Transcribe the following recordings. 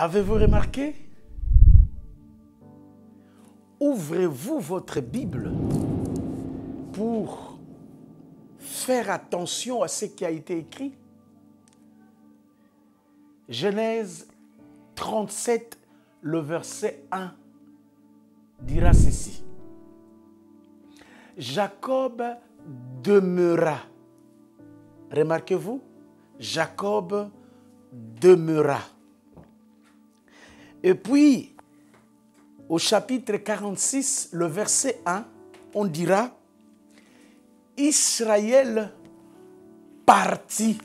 Avez-vous remarqué? Ouvrez-vous votre Bible pour faire attention à ce qui a été écrit. Genèse 37, le verset 1 dira ceci. Jacob demeura. Remarquez-vous, Jacob demeura. Et puis, au chapitre 46, le verset 1, on dira Israël partit.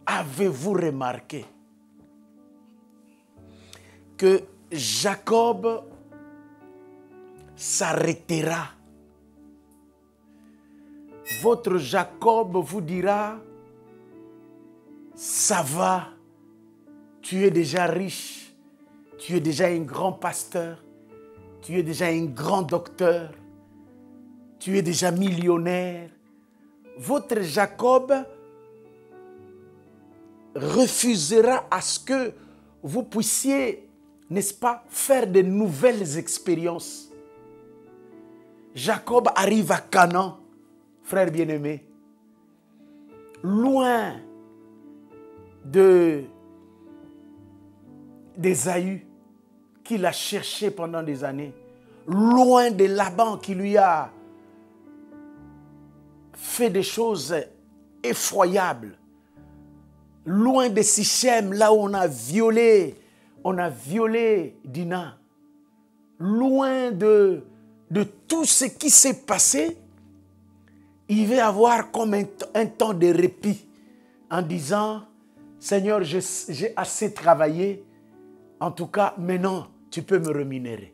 Avez-vous remarqué que Jacob s'arrêtera? Votre Jacob vous dira, ça va, tu es déjà riche, tu es déjà un grand pasteur, tu es déjà un grand docteur, tu es déjà millionnaire. Votre Jacob refusera à ce que vous puissiez, n'est-ce pas, faire de nouvelles expériences. Jacob arrive à Canaan, frère bien-aimé, loin d'Ésaü qu'il a cherché pendant des années, loin de Laban qui lui a fait des choses effroyables, loin de Sichem, là où on a violé Dina, loin de tout ce qui s'est passé. Il va avoir comme un temps de répit en disant, Seigneur, j'ai assez travaillé, en tout cas, maintenant, tu peux me rémunérer.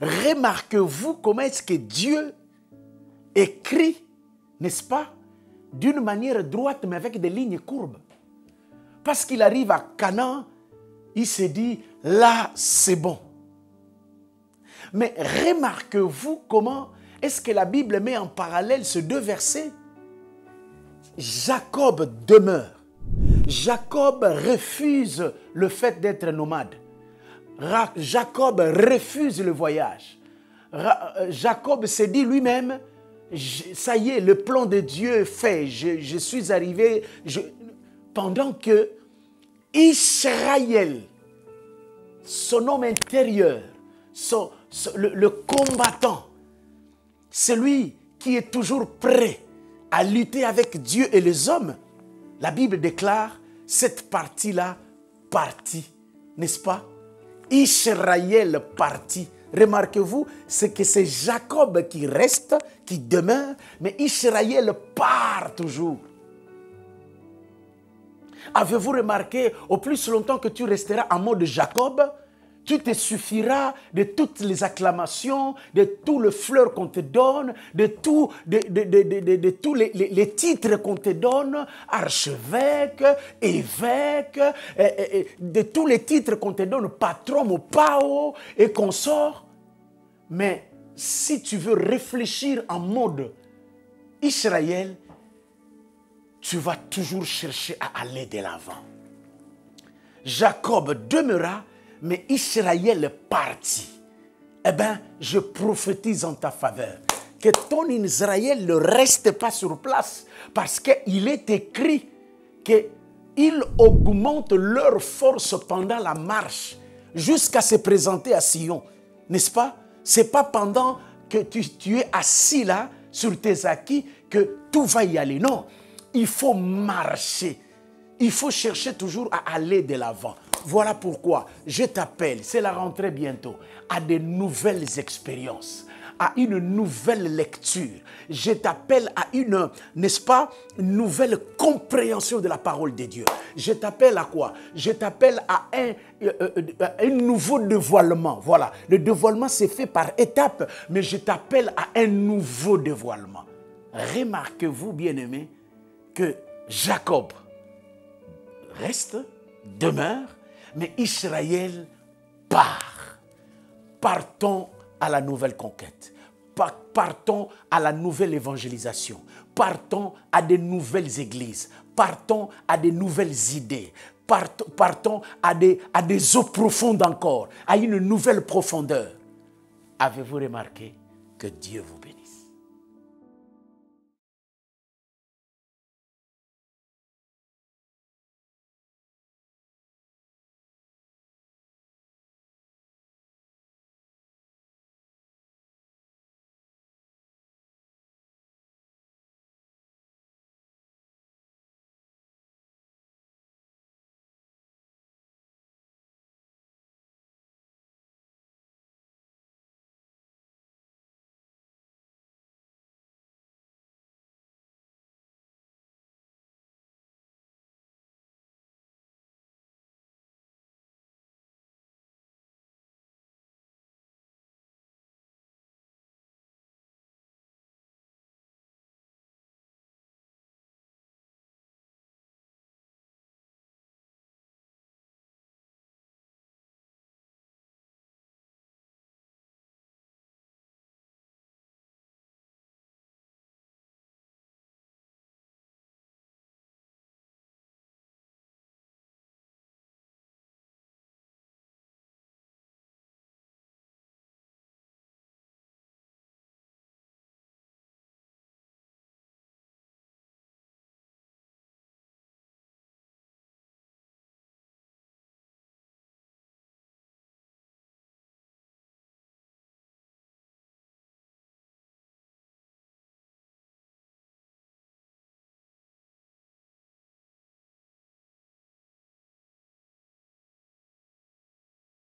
Remarquez-vous comment est-ce que Dieu écrit, n'est-ce pas, d'une manière droite, mais avec des lignes courbes. Parce qu'il arrive à Canaan, il se dit, là, c'est bon. Mais remarquez-vous comment est-ce que la Bible met en parallèle ces deux versets? Jacob demeure. Jacob refuse le fait d'être nomade. Jacob refuse le voyage. Jacob se dit lui-même, ça y est, le plan de Dieu est fait. Je suis arrivé. Pendant que Israël, son homme intérieur, le combattant, celui qui est toujours prêt à lutter avec Dieu et les hommes, la Bible déclare cette partie-là partie, n'est-ce pas? Israël partit. Remarquez-vous, c'est que c'est Jacob qui reste, qui demeure, mais Israël part toujours. Avez-vous remarqué, au plus longtemps que tu resteras en mode Jacob, tu te suffiras de toutes les acclamations, de tous les fleurs qu'on te donne, de tous les titres qu'on te donne, archevêque, évêque, de tous les titres qu'on te donne, patron ou pao et consort. Mais si tu veux réfléchir en mode Israël, tu vas toujours chercher à aller de l'avant. Jacob demeura, mais Israël partit. Eh bien, je prophétise en ta faveur que ton Israël ne reste pas sur place, parce qu'il est écrit qu'ils augmentent leur force pendant la marche jusqu'à se présenter à Sion. N'est-ce pas? Ce n'est pas pendant que tu es assis là sur tes acquis que tout va y aller. Non, il faut marcher. Il faut chercher toujours à aller de l'avant. Voilà pourquoi je t'appelle, c'est la rentrée bientôt, à de nouvelles expériences, à une nouvelle lecture. Je t'appelle à une, n'est-ce pas, nouvelle compréhension de la parole de Dieu. Je t'appelle à quoi? Je t'appelle à un nouveau dévoilement. Voilà, le dévoilement s'est fait par étapes, mais je t'appelle à un nouveau dévoilement. Remarquez-vous, bien-aimés, que Jacob reste, demeure, mais Israël part. Partons à la nouvelle conquête. Partons à la nouvelle évangélisation. Partons à de nouvelles églises. Partons à de nouvelles idées. Partons à des eaux profondes encore, à une nouvelle profondeur. Avez-vous remarqué que Dieu vous bénisse?